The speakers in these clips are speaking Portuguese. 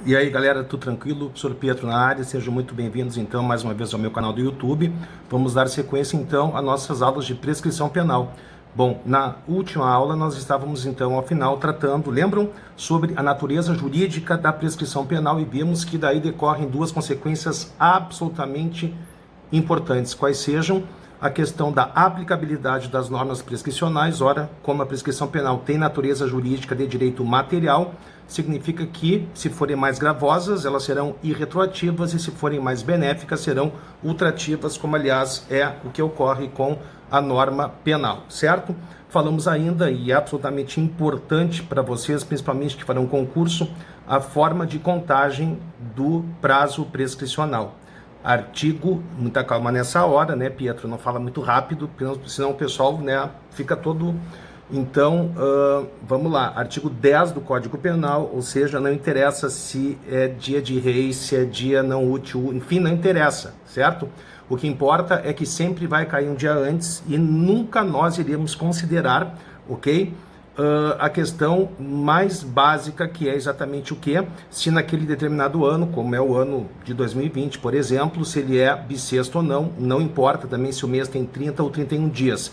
E aí galera, tudo tranquilo? Professor Pietro na área, sejam muito bem-vindos então mais uma vez ao meu canal do YouTube. Vamos dar sequência então às nossas aulas de prescrição penal. Bom, na última aula nós estávamos então ao final tratando, lembram? Sobre a natureza jurídica da prescrição penal e vimos que daí decorrem duas consequências absolutamente importantes, quais sejam a questão da aplicabilidade das normas prescricionais. Ora, como a prescrição penal tem natureza jurídica de direito material, significa que, se forem mais gravosas, elas serão irretroativas e, se forem mais benéficas, serão ultrativas, como, aliás, é o que ocorre com a norma penal, certo? Falamos ainda, e é absolutamente importante para vocês, principalmente que farão concurso, a forma de contagem do prazo prescricional. Artigo, muita calma nessa hora, né, Pietro? Não fala muito rápido, senão o pessoal, né, fica todo... Então, vamos lá, artigo 10 do Código Penal, ou seja, não interessa se é dia de reis, se é dia não útil, enfim, não interessa, certo? O que importa é que sempre vai cair um dia antes e nunca nós iremos considerar, ok? A questão mais básica, que é exatamente o que? Se naquele determinado ano, como é o ano de 2020, por exemplo, se ele é bissexto ou não, não importa também se o mês tem 30 ou 31 dias.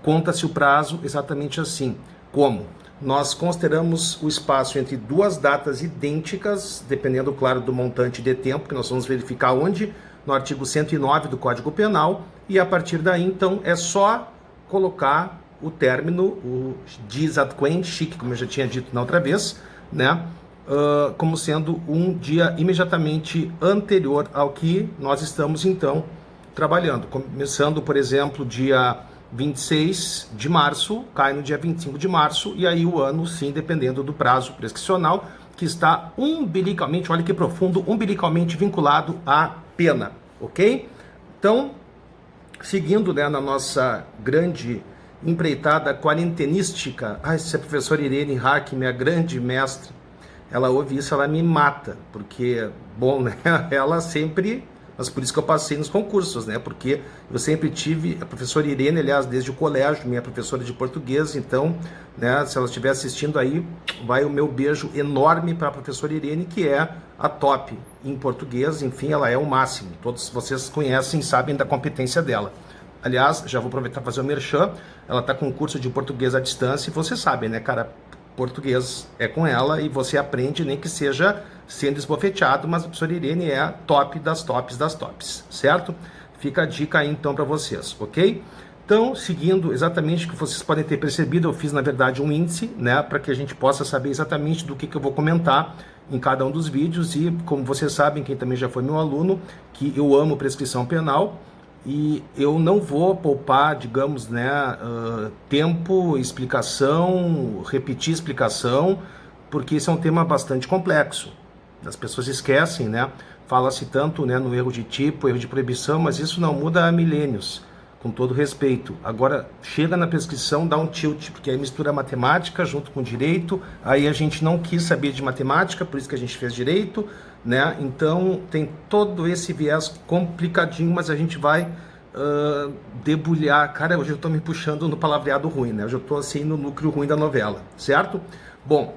Conta-se o prazo exatamente assim. Como? Nós consideramos o espaço entre duas datas idênticas, dependendo, claro, do montante de tempo, que nós vamos verificar onde, no artigo 109 do Código Penal, e a partir daí, então, é só colocar o término, o dies ad quem, chique, como eu já tinha dito na outra vez, né, como sendo um dia imediatamente anterior ao que nós estamos, então, trabalhando. Começando, por exemplo, dia 26 de março, cai no dia 25 de março, e aí o ano, sim, dependendo do prazo prescricional, que está umbilicalmente, olha que profundo, umbilicalmente vinculado à pena, ok? Então, seguindo, né, na nossa grande empreitada quarentenística, se a professora Irene Hack, minha grande mestre, ela ouve isso, ela me mata, porque, bom, né, ela sempre... Mas por isso que eu passei nos concursos, né? Porque eu sempre tive a professora Irene, aliás, desde o colégio, minha professora de português. Então, né, se ela estiver assistindo aí, vai o meu beijo enorme para a professora Irene, que é a top em português. Enfim, ela é o máximo. Todos vocês conhecem e sabem da competência dela. Aliás, já vou aproveitar para fazer o merchan. Ela está com um curso de português à distância e vocês sabem, né, cara? Português é com ela e você aprende, nem que seja sendo esbofeteado, mas a professora Irene é a top das tops, certo? Fica a dica aí então para vocês, ok? Então, seguindo exatamente o que vocês podem ter percebido, eu fiz na verdade um índice, né, para que a gente possa saber exatamente do que eu vou comentar em cada um dos vídeos. E como vocês sabem, quem também já foi meu aluno, que eu amo prescrição penal, e eu não vou poupar, digamos, né, tempo, explicação, repetir explicação, porque isso é um tema bastante complexo. As pessoas esquecem, né? Fala-se tanto, né, no erro de tipo, erro de proibição, mas isso não muda há milênios, com todo respeito. Agora, chega na prescrição, dá um tilt, porque aí mistura matemática junto com direito, aí a gente não quis saber de matemática, por isso que a gente fez direito, né? Então, tem todo esse viés complicadinho, mas a gente vai debulhar. Cara, hoje eu tô me puxando no palavreado ruim, né? Hoje eu tô assim no núcleo ruim da novela, certo? Bom,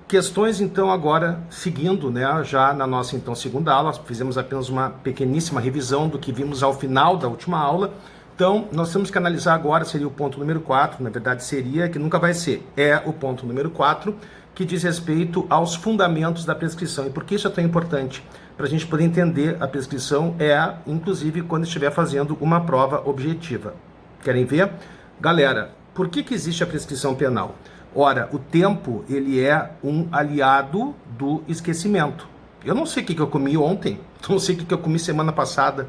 questões então agora, seguindo, né, já na nossa então segunda aula, fizemos apenas uma pequeníssima revisão do que vimos ao final da última aula. Então, nós temos que analisar agora, seria o ponto número 4, na verdade seria, que nunca vai ser, é o ponto número 4, que diz respeito aos fundamentos da prescrição. E por que isso é tão importante? Para a gente poder entender a prescrição, inclusive quando estiver fazendo uma prova objetiva. Querem ver? Galera, por que existe a prescrição penal? Ora, o tempo, ele é um aliado do esquecimento. Eu não sei o que eu comi ontem, não sei o que eu comi semana passada.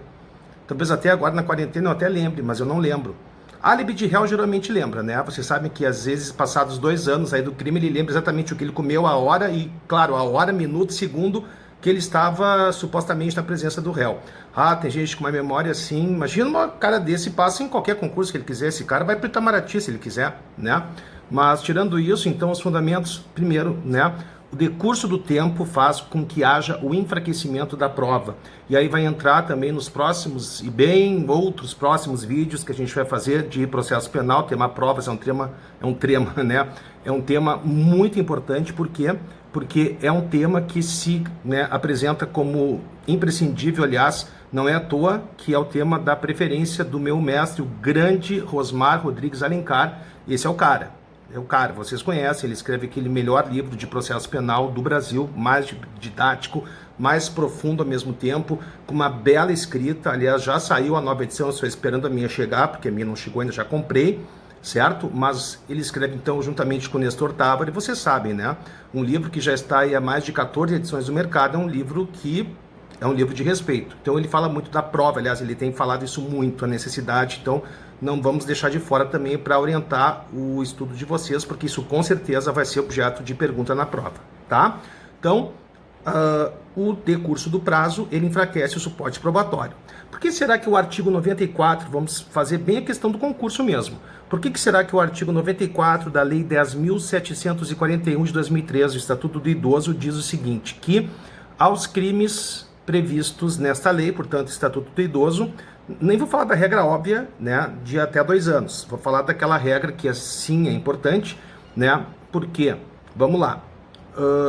Talvez até agora na quarentena eu até lembre, mas eu não lembro. Álibi de réu geralmente lembra, né? Vocês sabem que às vezes, passados 2 anos aí do crime, ele lembra exatamente o que ele comeu, a hora e, claro, a hora, minuto, segundo que ele estava supostamente na presença do réu. Tem gente com uma memória assim, imagina uma cara desse passa em qualquer concurso que ele quiser, esse cara vai para Itamaraty se ele quiser, né? Mas tirando isso, então, os fundamentos, primeiro, né, o decurso do tempo faz com que haja o enfraquecimento da prova. E aí vai entrar também nos próximos e bem outros próximos vídeos que a gente vai fazer de processo penal. Tema provas é um tema, né? É um tema muito importante porque porque é um tema que se, né, apresenta como imprescindível. Aliás, não é à toa que é o tema da preferência do meu mestre, o grande Rosmar Rodrigues Alencar. Esse é o cara. É o cara, vocês conhecem, ele escreve aquele melhor livro de processo penal do Brasil, mais didático, mais profundo ao mesmo tempo, com uma bela escrita. Aliás, já saiu a nova edição, eu estou esperando a minha chegar, porque a minha não chegou ainda, já comprei, certo? Mas ele escreve então juntamente com o Nestor Távora, e vocês sabem, né? Um livro que já está aí há mais de 14 edições no mercado, é um livro que é um livro de respeito. Então ele fala muito da prova, aliás, ele tem falado isso muito, a necessidade, então não vamos deixar de fora também para orientar o estudo de vocês, porque isso com certeza vai ser objeto de pergunta na prova, tá? Então, o decurso do prazo, ele enfraquece o suporte probatório. Por que será que o artigo 94, vamos fazer bem a questão do concurso mesmo, por que será que o artigo 94 da Lei 10.741 de 2013, o Estatuto do Idoso, diz o seguinte, que aos crimes previstos nesta lei, portanto, Estatuto do Idoso, nem vou falar da regra óbvia, né, de até 2 anos. Vou falar daquela regra que, sim, é importante, né, porque, vamos lá,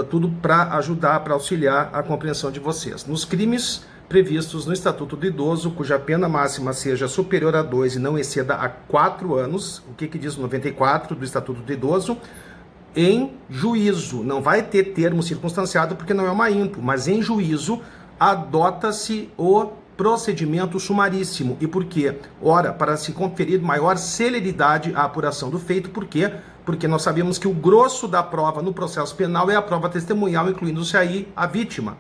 tudo para ajudar, para auxiliar a compreensão de vocês. Nos crimes previstos no Estatuto do Idoso, cuja pena máxima seja superior a 2 e não exceda a 4 anos, o que diz o 94 do Estatuto do Idoso? Em juízo, não vai ter termo circunstanciado porque não é uma impo, mas em juízo adota-se o procedimento sumaríssimo. E por quê? Ora, para se conferir maior celeridade à apuração do feito. Por quê? Porque nós sabemos que o grosso da prova no processo penal é a prova testemunhal, incluindo-se aí a vítima,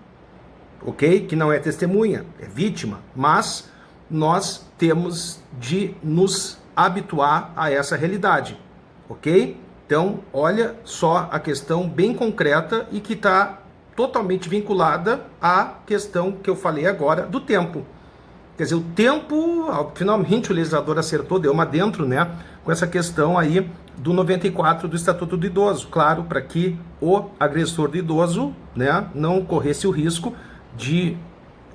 ok? Que não é testemunha, é vítima. Mas nós temos de nos habituar a essa realidade, ok? Então, olha só a questão bem concreta e que está totalmente vinculada à questão que eu falei agora do tempo. Quer dizer, o tempo, finalmente o legislador acertou, deu uma dentro, né, com essa questão aí do 94 do Estatuto do Idoso. Claro, para que o agressor do idoso, né, não corresse o risco de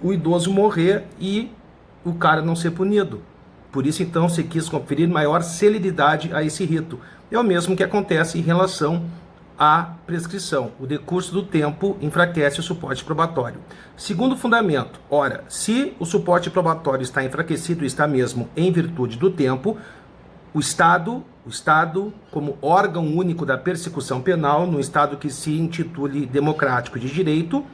o idoso morrer e o cara não ser punido. Por isso, então, se quis conferir maior celeridade a esse rito. É o mesmo que acontece em relação à prescrição. O decurso do tempo enfraquece o suporte probatório. Segundo fundamento, ora, se o suporte probatório está enfraquecido e está mesmo em virtude do tempo, o Estado, como órgão único da persecução penal, no Estado que se intitule democrático de direito,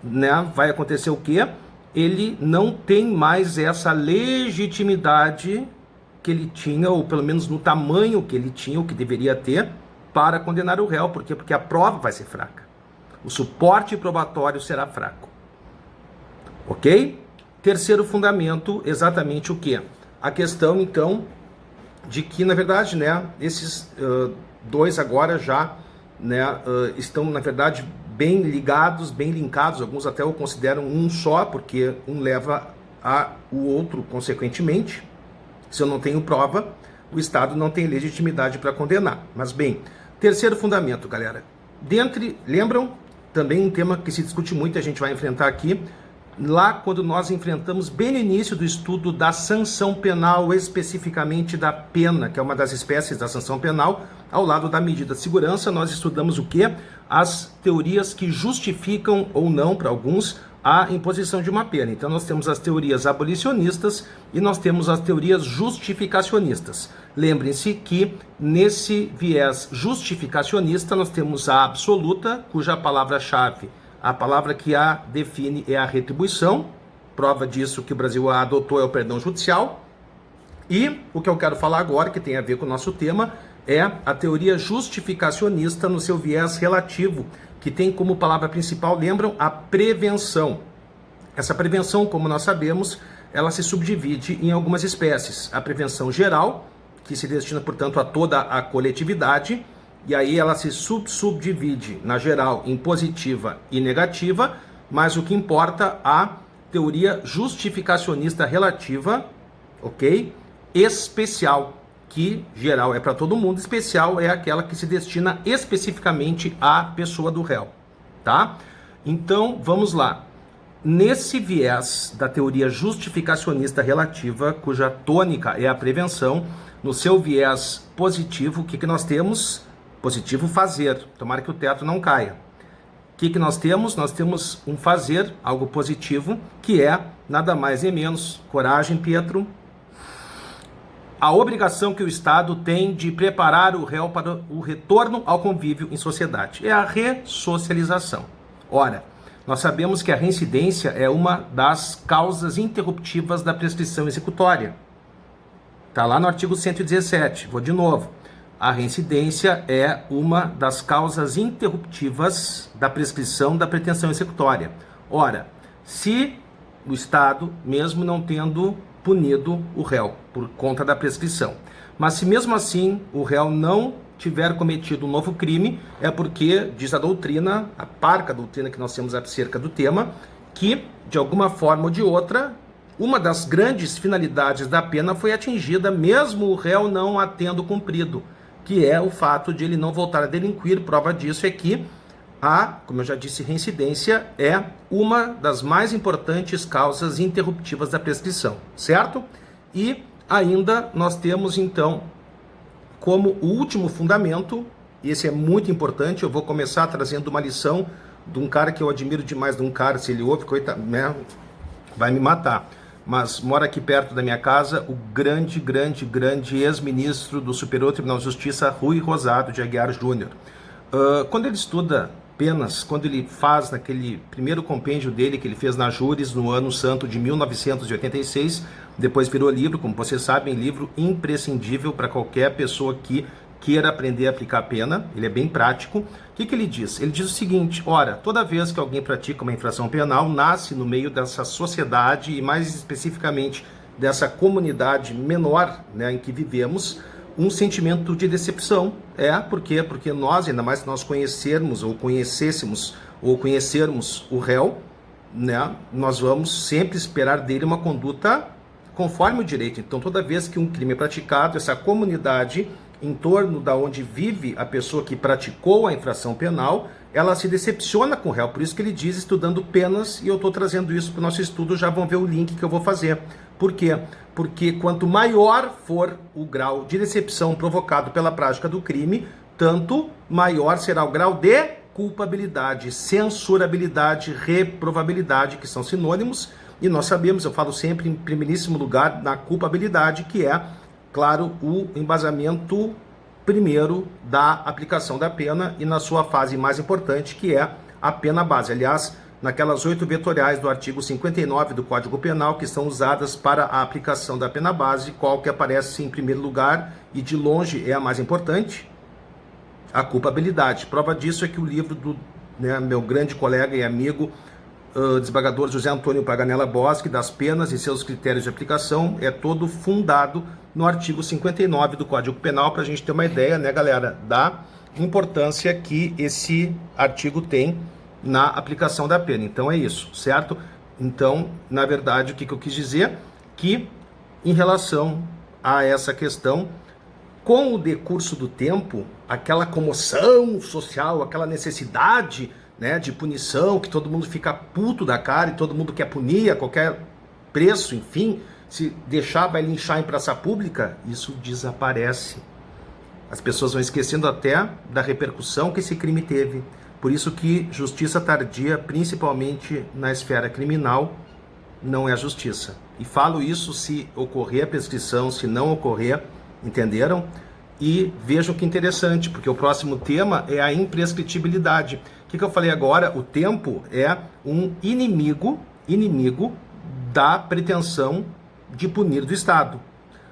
né, vai acontecer o quê? Ele não tem mais essa legitimidade que ele tinha, ou pelo menos no tamanho que ele tinha, ou que deveria ter, para condenar o réu. Por quê? Porque a prova vai ser fraca. O suporte probatório será fraco. Ok? Terceiro fundamento, exatamente o quê? A questão, então, de que, na verdade, né, esses dois agora já, né, estão, na verdade, bem ligados, bem linkados. Alguns até o consideram um só, porque um leva o outro consequentemente. Se eu não tenho prova, o Estado não tem legitimidade para condenar. Mas, bem, terceiro fundamento, galera. Lembram? Também um tema que se discute muito, a gente vai enfrentar aqui, lá quando nós enfrentamos bem no início do estudo da sanção penal, especificamente da pena, que é uma das espécies da sanção penal, ao lado da medida de segurança, nós estudamos o quê? As teorias que justificam ou não, para alguns, a imposição de uma pena. Então nós temos as teorias abolicionistas e nós temos as teorias justificacionistas. Lembrem-se que nesse viés justificacionista nós temos a absoluta, cuja palavra-chave, a palavra que a define é a retribuição. Prova disso que o Brasil adotou é o perdão judicial. E o que eu quero falar agora, que tem a ver com o nosso tema, é a teoria justificacionista no seu viés relativo, que tem como palavra principal, lembram, a prevenção. Essa prevenção, como nós sabemos, ela se subdivide em algumas espécies. A prevenção geral, que se destina, portanto, a toda a coletividade, e aí ela se subdivide na geral em positiva e negativa, mas o que importa a teoria justificacionista relativa, ok? Especial, que geral é para todo mundo, especial é aquela que se destina especificamente à pessoa do réu, tá? Então, vamos lá. Nesse viés da teoria justificacionista relativa, cuja tônica é a prevenção, no seu viés positivo, o que nós temos? Positivo, fazer. Tomara que o teto não caia. que nós temos? Nós temos um fazer, algo positivo, que é nada mais nem menos, coragem, Pietro, a obrigação que o Estado tem de preparar o réu para o retorno ao convívio em sociedade. É a ressocialização. Ora, nós sabemos que a reincidência é uma das causas interruptivas da prescrição executória. Está lá no artigo 117, vou de novo. A reincidência é uma das causas interruptivas da prescrição da pretensão executória. Ora, se o Estado, mesmo não tendo punido o réu por conta da prescrição, mas se mesmo assim o réu não tiver cometido um novo crime, é porque, diz a doutrina, a parca doutrina que nós temos acerca do tema, que, de alguma forma ou de outra, uma das grandes finalidades da pena foi atingida, mesmo o réu não a tendo cumprido, que é o fato de ele não voltar a delinquir. Prova disso é que como eu já disse, reincidência é uma das mais importantes causas interruptivas da prescrição, certo? E ainda nós temos, então, como o último fundamento, esse é muito importante, eu vou começar trazendo uma lição de um cara que eu admiro demais, de um cara, se ele ouve, coitado, né, vai me matar, mas mora aqui perto da minha casa, o grande ex-ministro do Superior Tribunal de Justiça, Rui Rosado de Aguiar Júnior. Quando ele estuda penas, quando ele faz naquele primeiro compêndio dele que ele fez na Júris no ano santo de 1986, depois virou livro, como vocês sabem, livro imprescindível para qualquer pessoa que queira aprender a aplicar a pena, ele é bem prático. O que ele diz? Ele diz o seguinte: ora, toda vez que alguém pratica uma infração penal, nasce no meio dessa sociedade e mais especificamente dessa comunidade menor, né, em que vivemos, um sentimento de decepção. Por quê? Porque nós, ainda mais se nós conhecermos ou conhecêssemos ou conhecermos o réu, né, nós vamos sempre esperar dele uma conduta conforme o direito. Então, toda vez que um crime é praticado, essa comunidade em torno da onde vive a pessoa que praticou a infração penal, ela se decepciona com o réu. Por isso que ele diz estudando penas, e eu estou trazendo isso para o nosso estudo, já vão ver o link que eu vou fazer. Por quê? Porque quanto maior for o grau de decepção provocado pela prática do crime, tanto maior será o grau de culpabilidade, censurabilidade, reprovabilidade, que são sinônimos, e nós sabemos, eu falo sempre em primeiríssimo lugar na culpabilidade, que é, claro, o embasamento primeiro da aplicação da pena e na sua fase mais importante, que é a pena base. Aliás, naquelas 8 vetoriais do artigo 59 do Código Penal, que são usadas para a aplicação da pena base, qual que aparece em primeiro lugar e de longe é a mais importante? A culpabilidade. Prova disso é que o livro do meu grande colega e amigo, desembargador José Antônio Paganella Bosque, das penas e seus critérios de aplicação, é todo fundado no artigo 59 do Código Penal, para a gente ter uma ideia, né, galera, da importância que esse artigo tem na aplicação da pena. Então é isso, certo? Então, na verdade, o que eu quis dizer? Que, em relação a essa questão, com o decurso do tempo, aquela comoção social, aquela necessidade, né, de punição, que todo mundo fica puto da cara e todo mundo quer punir a qualquer preço, enfim, se deixar vai linchar em praça pública, isso desaparece. As pessoas vão esquecendo até da repercussão que esse crime teve. Por isso que justiça tardia, principalmente na esfera criminal, não é justiça. E falo isso se ocorrer a prescrição, se não ocorrer, entenderam? E vejam que interessante, porque o próximo tema é a imprescritibilidade. O que eu falei agora? O tempo é um inimigo da pretensão de punir do Estado.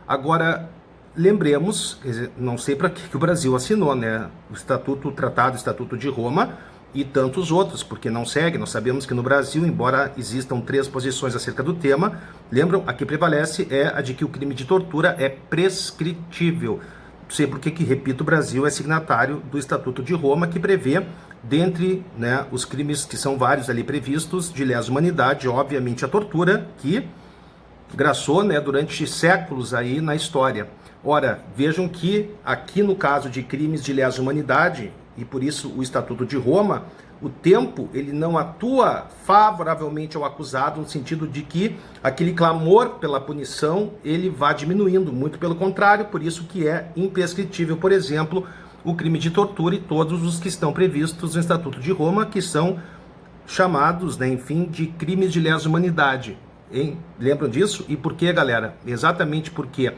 Agora, lembremos, quer dizer, não sei para que o Brasil assinou, né? O Estatuto de Roma e tantos outros, porque não segue. Nós sabemos que no Brasil, embora existam 3 posições acerca do tema, lembram, a que prevalece é a de que o crime de tortura é prescritível. Não sei por que, repito, o Brasil é signatário do Estatuto de Roma, que prevê, dentre, né, os crimes que são vários ali previstos, de lesa humanidade, obviamente a tortura, que graçou, né, durante séculos aí na história. Ora, vejam que aqui no caso de crimes de lesa humanidade, e por isso o Estatuto de Roma, o tempo ele não atua favoravelmente ao acusado, no sentido de que aquele clamor pela punição ele vá diminuindo, muito pelo contrário, por isso que é imprescritível, por exemplo, o crime de tortura e todos os que estão previstos no Estatuto de Roma, que são chamados, né, enfim, de crimes de lesa humanidade. Hein? Lembram disso? E por quê, galera? Exatamente porque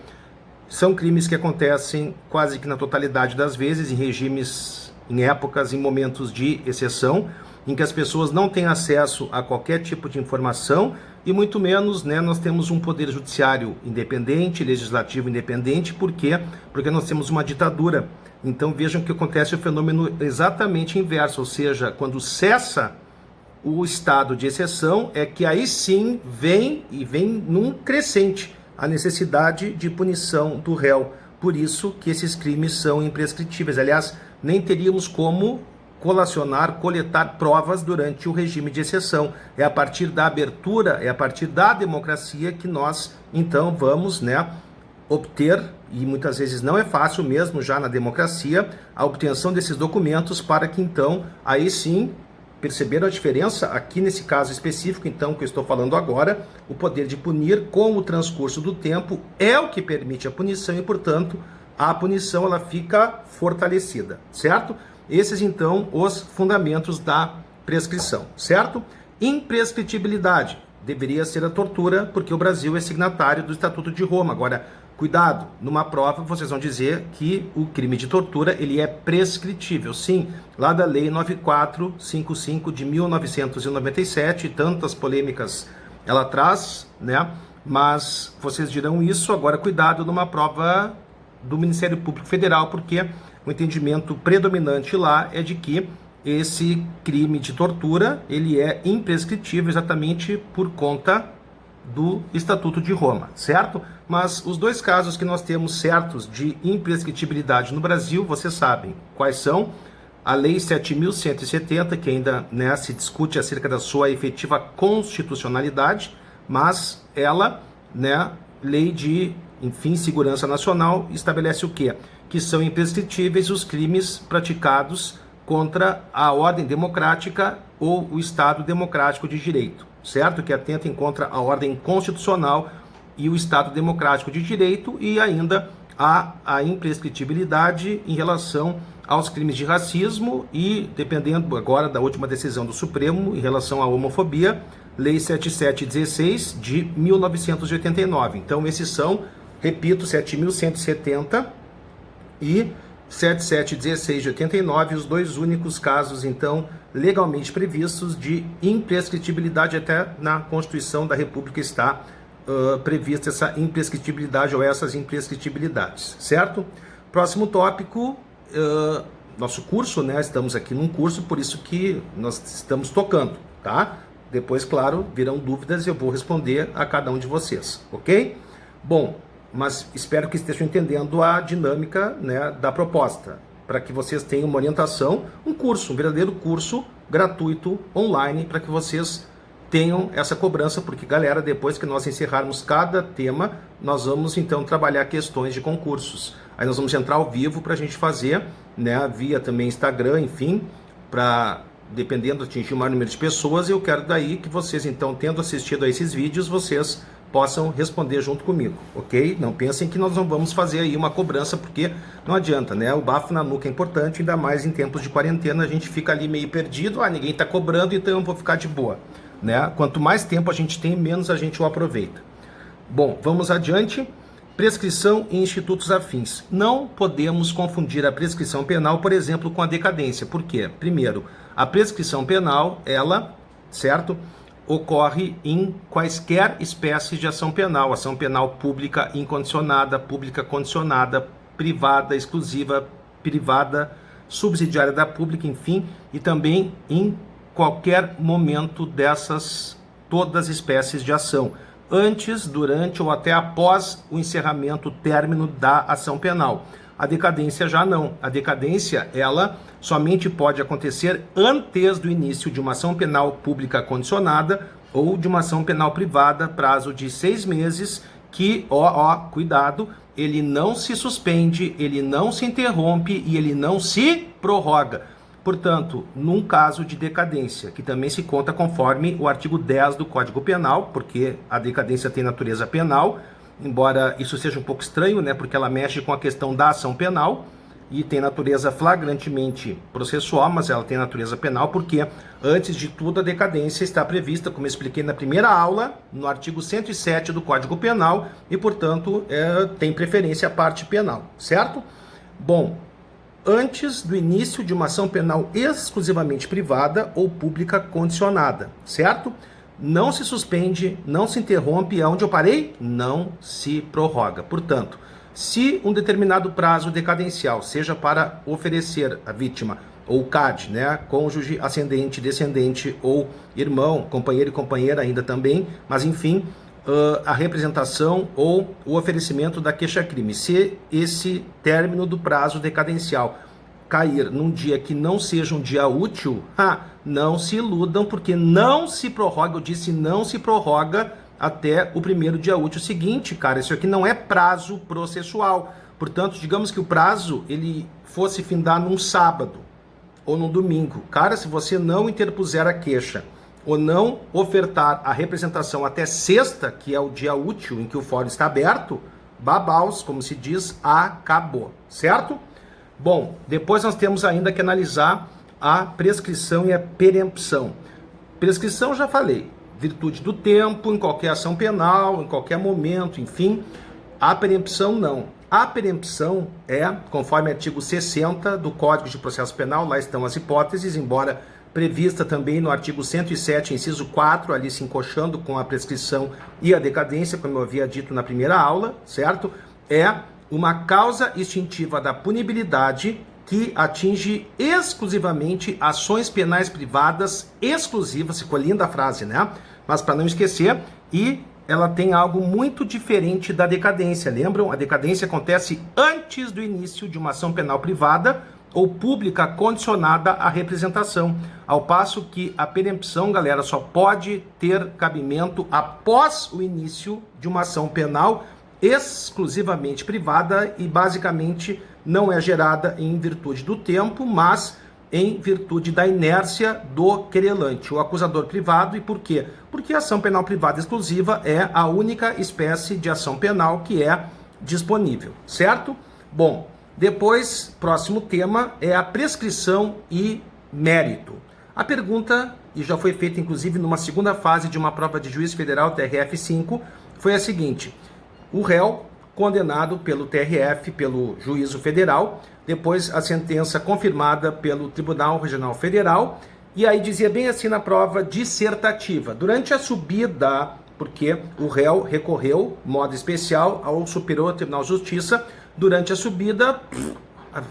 são crimes que acontecem quase que na totalidade das vezes em regimes, em épocas, em momentos de exceção, em que as pessoas não têm acesso a qualquer tipo de informação e muito menos, né, nós temos um poder judiciário independente, legislativo independente. Por quê? Porque nós temos uma ditadura. Então vejam que acontece o fenômeno exatamente inverso, ou seja, quando cessa o estado de exceção, é que aí sim vem num crescente a necessidade de punição do réu. Por isso que esses crimes são imprescritíveis. Aliás, nem teríamos como coletar provas durante o regime de exceção. É a partir da abertura, é a partir da democracia que nós, então, vamos, né, obter, e muitas vezes não é fácil mesmo já na democracia, a obtenção desses documentos para que, então, aí sim, perceberam a diferença? Aqui nesse caso específico, então, que eu estou falando agora, o poder de punir com o transcurso do tempo é o que permite a punição e, portanto, a punição ela fica fortalecida, certo? Esses, então, os fundamentos da prescrição, certo? Imprescritibilidade deveria ser a tortura, porque o Brasil é signatário do Estatuto de Roma. Agora, cuidado, numa prova vocês vão dizer que o crime de tortura ele é prescritível. Sim, lá da Lei 9455 de 1997, tantas polêmicas ela traz, né? Mas vocês dirão isso, agora cuidado numa prova do Ministério Público Federal, porque o entendimento predominante lá é de que esse crime de tortura ele é imprescritível exatamente por conta do Estatuto de Roma, certo? Mas os dois casos que nós temos certos de imprescritibilidade no Brasil, vocês sabem quais são. A Lei 7.170, que ainda, né, se discute acerca da sua efetiva constitucionalidade, mas ela, né, lei de, enfim, segurança nacional, estabelece o quê? Que são imprescritíveis os crimes praticados contra a ordem democrática ou o Estado democrático de direito, certo? Que atentem contra a ordem constitucional e o Estado democrático de direito, e ainda a imprescritibilidade em relação aos crimes de racismo e, dependendo agora da última decisão do Supremo em relação à homofobia, Lei 7716 de 1989. Então esses são, repito, 7.170 e 7716 de 89, os dois únicos casos, então, legalmente previstos de imprescritibilidade. Até na Constituição da República está prevista essa imprescritibilidade ou essas imprescritibilidades, certo? Próximo tópico, nosso curso, né? Estamos aqui num curso, por isso que nós estamos tocando, tá? Depois, claro, virão dúvidas e eu vou responder a cada um de vocês, ok? Bom, mas espero que estejam entendendo a dinâmica, né, da proposta, para que vocês tenham uma orientação, um curso, um verdadeiro curso gratuito, online, para que vocês tenham essa cobrança, porque, galera, depois que nós encerrarmos cada tema, nós vamos, então, trabalhar questões de concursos. Aí nós vamos entrar ao vivo para a gente fazer, né, via também Instagram, enfim, para, dependendo, atingir o maior número de pessoas. Eu quero daí que vocês, então, tendo assistido a esses vídeos, vocês possam responder junto comigo, ok? Não pensem que nós não vamos fazer aí uma cobrança, porque não adianta, né? O bafo na nuca é importante, ainda mais em tempos de quarentena, a gente fica ali meio perdido, ninguém tá cobrando, então eu vou ficar de boa, né? Quanto mais tempo a gente tem, menos a gente o aproveita. Bom, vamos adiante. Prescrição e institutos afins. Não podemos confundir a prescrição penal, por exemplo, com a decadência. Por quê? Primeiro, a prescrição penal, ela, certo, ocorre em quaisquer espécies de ação penal pública incondicionada, pública condicionada, privada exclusiva, privada subsidiária da pública, enfim, e também em qualquer momento dessas todas as espécies de ação, antes, durante ou até após o encerramento, o término da ação penal. A decadência já não. A decadência, ela somente pode acontecer antes do início de uma ação penal pública condicionada ou de uma ação penal privada, prazo de 6 meses, que, cuidado, ele não se suspende, ele não se interrompe e ele não se prorroga. Portanto, num caso de decadência, que também se conta conforme o artigo 10 do Código Penal, porque a decadência tem natureza penal, embora isso seja um pouco estranho, né, porque ela mexe com a questão da ação penal, e tem natureza flagrantemente processual, mas ela tem natureza penal porque, antes de tudo, a decadência está prevista, como eu expliquei na primeira aula, no artigo 107 do Código Penal e, portanto, tem preferência a parte penal, certo? Bom, antes do início de uma ação penal exclusivamente privada ou pública condicionada, certo? Não se suspende, não se interrompe, aonde eu parei? Não se prorroga. Portanto, se um determinado prazo decadencial, seja para oferecer à vítima, ou CAD, né, cônjuge, ascendente, descendente, ou irmão, companheiro e companheira ainda também, mas enfim, a representação ou o oferecimento da queixa-crime, se esse término do prazo decadencial cair num dia que não seja um dia útil, não se iludam, porque não se prorroga, eu disse não se prorroga até o primeiro dia útil seguinte, cara. Isso aqui não é prazo processual. Portanto, digamos que o prazo ele fosse findar num sábado ou num domingo. Cara, se você não interpuser a queixa ou não ofertar a representação até sexta, que é o dia útil em que o fórum está aberto, babaus, como se diz, acabou, certo? Bom, depois nós temos ainda que analisar a prescrição e a perempção. Prescrição, já falei, virtude do tempo, em qualquer ação penal, em qualquer momento, enfim. A perempção não. A perempção é, conforme artigo 60 do Código de Processo Penal, lá estão as hipóteses, embora prevista também no artigo 107, inciso 4, ali se encoxando com a prescrição e a decadência, como eu havia dito na primeira aula, certo? É uma causa extintiva da punibilidade que atinge exclusivamente ações penais privadas exclusivas, ficou linda a frase, né? Mas para não esquecer, e ela tem algo muito diferente da decadência, lembram? A decadência acontece antes do início de uma ação penal privada ou pública condicionada à representação, ao passo que a perempção, galera, só pode ter cabimento após o início de uma ação penal exclusivamente privada e basicamente não é gerada em virtude do tempo, mas em virtude da inércia do querelante, o acusador privado. E por quê? Porque a ação penal privada exclusiva é a única espécie de ação penal que é disponível, certo? Bom, depois, próximo tema é a prescrição e mérito. A pergunta, e já foi feita inclusive numa segunda fase de uma prova de juiz federal, TRF5, foi a seguinte: o réu condenado pelo TRF, pelo juízo federal, depois a sentença confirmada pelo Tribunal Regional Federal, e aí dizia bem assim na prova dissertativa: durante a subida, porque o réu recorreu, modo especial, ao Superior Tribunal de Justiça, durante a subida,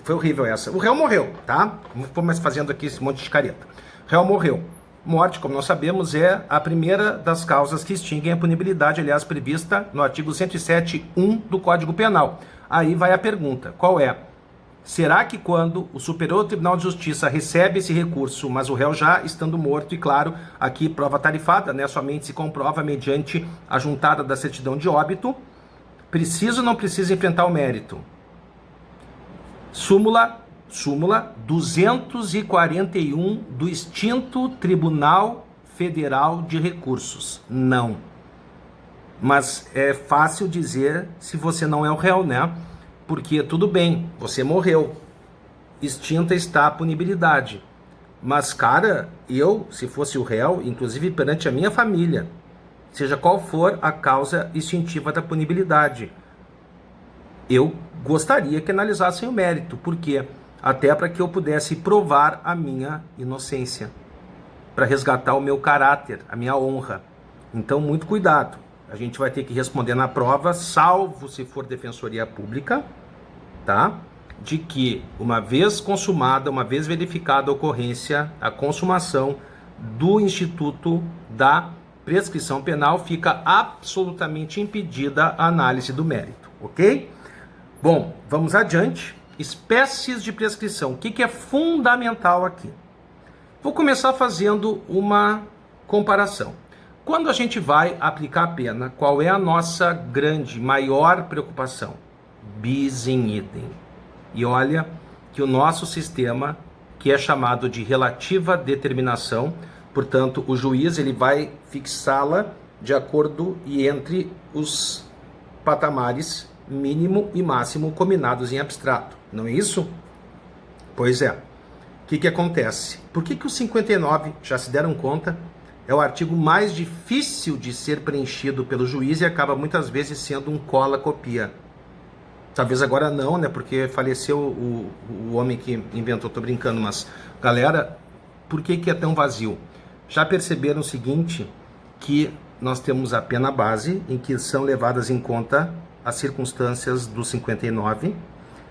foi horrível essa, o réu morreu, tá? Não vou mais fazendo aqui esse monte de careta. O réu morreu. Morte, como nós sabemos, é a primeira das causas que extinguem a punibilidade, aliás, prevista no artigo 107.1 do Código Penal. Aí vai a pergunta, qual é? Será que quando o Superior Tribunal de Justiça recebe esse recurso, mas o réu já estando morto, e claro, aqui prova tarifada, né, somente se comprova mediante a juntada da certidão de óbito, precisa ou não precisa enfrentar o mérito? Súmula 241 do extinto Tribunal Federal de Recursos. Não. Mas é fácil dizer se você não é o réu, né? Porque tudo bem, você morreu. Extinta está a punibilidade. Mas, cara, eu, se fosse o réu, inclusive perante a minha família, seja qual for a causa extintiva da punibilidade, eu gostaria que analisassem o mérito. Por quê? Até para que eu pudesse provar a minha inocência, para resgatar o meu caráter, a minha honra. Então, muito cuidado. A gente vai ter que responder na prova, salvo se for defensoria pública, tá? De que, uma vez consumada, uma vez verificada a ocorrência, a consumação do instituto da prescrição penal, fica absolutamente impedida a análise do mérito, ok? Bom, vamos adiante. Espécies de prescrição. O que é fundamental aqui? Vou começar fazendo uma comparação. Quando a gente vai aplicar a pena, qual é a nossa grande, maior preocupação? Bis in idem. E olha que o nosso sistema, que é chamado de relativa determinação, portanto, o juiz ele vai fixá-la de acordo e entre os patamares mínimo e máximo combinados em abstrato. Não é isso? Pois é. O que acontece? Por que o 59, já se deram conta, é o artigo mais difícil de ser preenchido pelo juiz e acaba muitas vezes sendo um cola-copia? Talvez agora não, né? Porque faleceu o homem que inventou, tô brincando, mas galera, por que é tão vazio? Já perceberam o seguinte, que nós temos a pena base, em que são levadas em conta as circunstâncias do 59,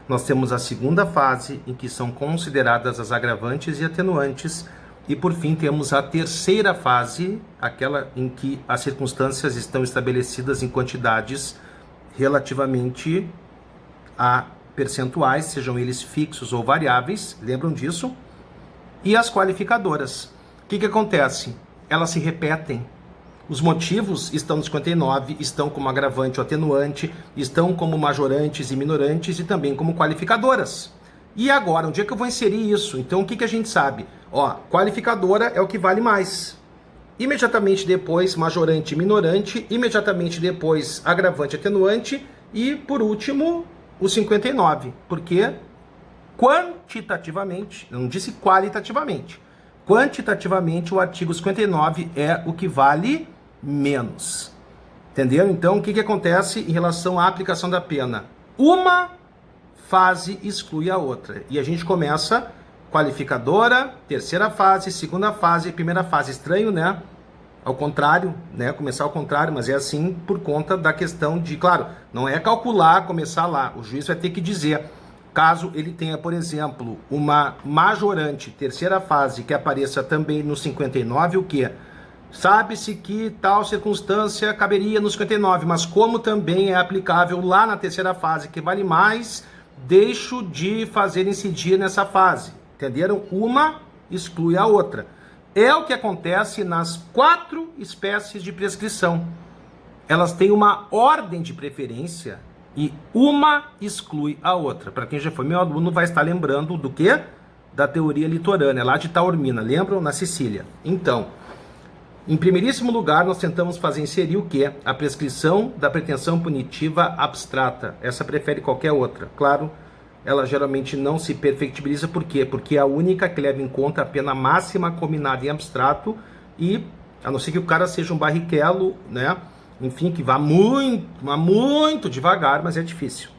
nós temos a segunda fase, em que são consideradas as agravantes e atenuantes, e por fim temos a terceira fase, aquela em que as circunstâncias estão estabelecidas em quantidades relativamente a percentuais, sejam eles fixos ou variáveis, lembram disso? E as qualificadoras. O que acontece? Elas se repetem. Os motivos estão no 59, estão como agravante ou atenuante, estão como majorantes e minorantes e também como qualificadoras. E agora, onde é que eu vou inserir isso? Então, o que a gente sabe? Ó, qualificadora é o que vale mais. Imediatamente depois, majorante e minorante, imediatamente depois, agravante e atenuante e, por último, o 59, porque quantitativamente, eu não disse qualitativamente, quantitativamente o artigo 59 é o que vale menos. Entenderam? Então, o que acontece em relação à aplicação da pena? Uma fase exclui a outra. E a gente começa qualificadora, terceira fase, segunda fase, primeira fase. Estranho, né? Ao contrário, né? Começar ao contrário, mas é assim por conta da questão de, claro, não é calcular, começar lá. O juiz vai ter que dizer, caso ele tenha, por exemplo, uma majorante, terceira fase, que apareça também no 59, o quê? Sabe-se que tal circunstância caberia no 59, mas como também é aplicável lá na terceira fase, que vale mais, deixo de fazer incidir nessa fase. Entenderam? Uma exclui a outra. É o que acontece nas 4 espécies de prescrição. Elas têm uma ordem de preferência e uma exclui a outra. Para quem já foi meu aluno, vai estar lembrando do quê? Da teoria litorânea, lá de Taormina. Lembram? Na Sicília. Então, em primeiríssimo lugar, nós tentamos fazer inserir o quê? A prescrição da pretensão punitiva abstrata. Essa prefere qualquer outra. Claro, ela geralmente não se perfectibiliza. Por quê? Porque é a única que leva em conta a pena máxima combinada em abstrato e, a não ser que o cara seja um barrichello, né? Enfim, que vá muito devagar, mas é difícil.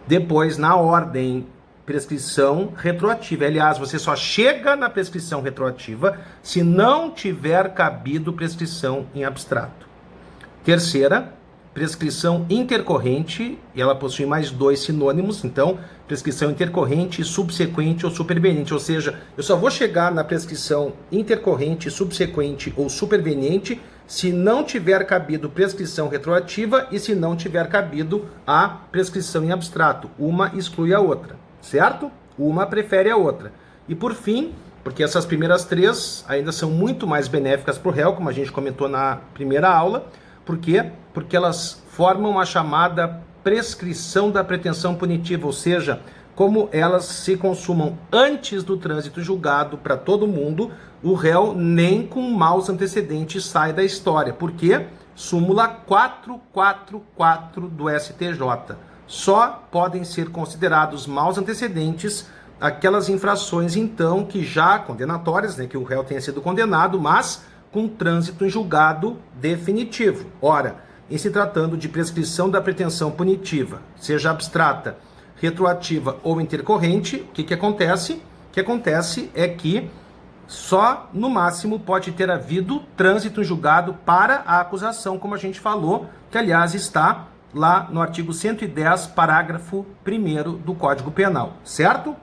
Depois, na ordem, prescrição retroativa. Aliás, você só chega na prescrição retroativa se não tiver cabido prescrição em abstrato. Terceira, prescrição intercorrente, e ela possui mais 2 sinônimos, então, prescrição intercorrente, subsequente ou superveniente, ou seja, eu só vou chegar na prescrição intercorrente, subsequente ou superveniente se não tiver cabido prescrição retroativa e se não tiver cabido a prescrição em abstrato. Uma exclui a outra, certo? Uma prefere a outra. E por fim, porque essas primeiras 3 ainda são muito mais benéficas para o réu, como a gente comentou na primeira aula. Por quê? Porque elas formam a chamada prescrição da pretensão punitiva, ou seja, como elas se consumam antes do trânsito julgado para todo mundo, o réu nem com maus antecedentes sai da história. Por quê? Súmula 444 do STJ. Só podem ser considerados maus antecedentes aquelas infrações, então, que já condenatórias, né, que o réu tenha sido condenado, mas com trânsito em julgado definitivo. Ora, em se tratando de prescrição da pretensão punitiva, seja abstrata, retroativa ou intercorrente, o que acontece? O que acontece é que só, no máximo, pode ter havido trânsito em julgado para a acusação, como a gente falou, que, aliás, está lá no artigo 110, parágrafo 1º do Código Penal, certo?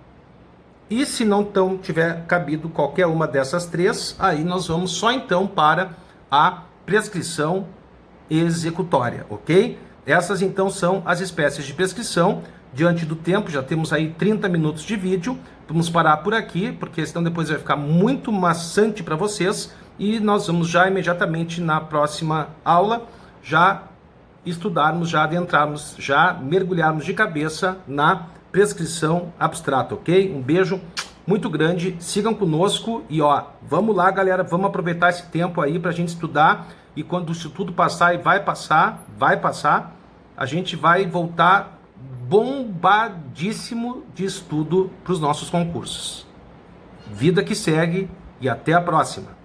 E se não tiver cabido qualquer uma dessas 3, aí nós vamos só então para a prescrição executória, ok? Essas então são as espécies de prescrição. Diante do tempo, já temos aí 30 minutos de vídeo. Vamos parar por aqui, porque senão depois vai ficar muito maçante para vocês. E nós vamos já imediatamente na próxima aula já estudarmos, já adentrarmos, já mergulharmos de cabeça na prescrição abstrata, ok? Um beijo muito grande, sigam conosco e ó, vamos lá, galera, vamos aproveitar esse tempo aí pra gente estudar e quando isso tudo passar, e vai passar, a gente vai voltar bombadíssimo de estudo para os nossos concursos. Vida que segue e até a próxima!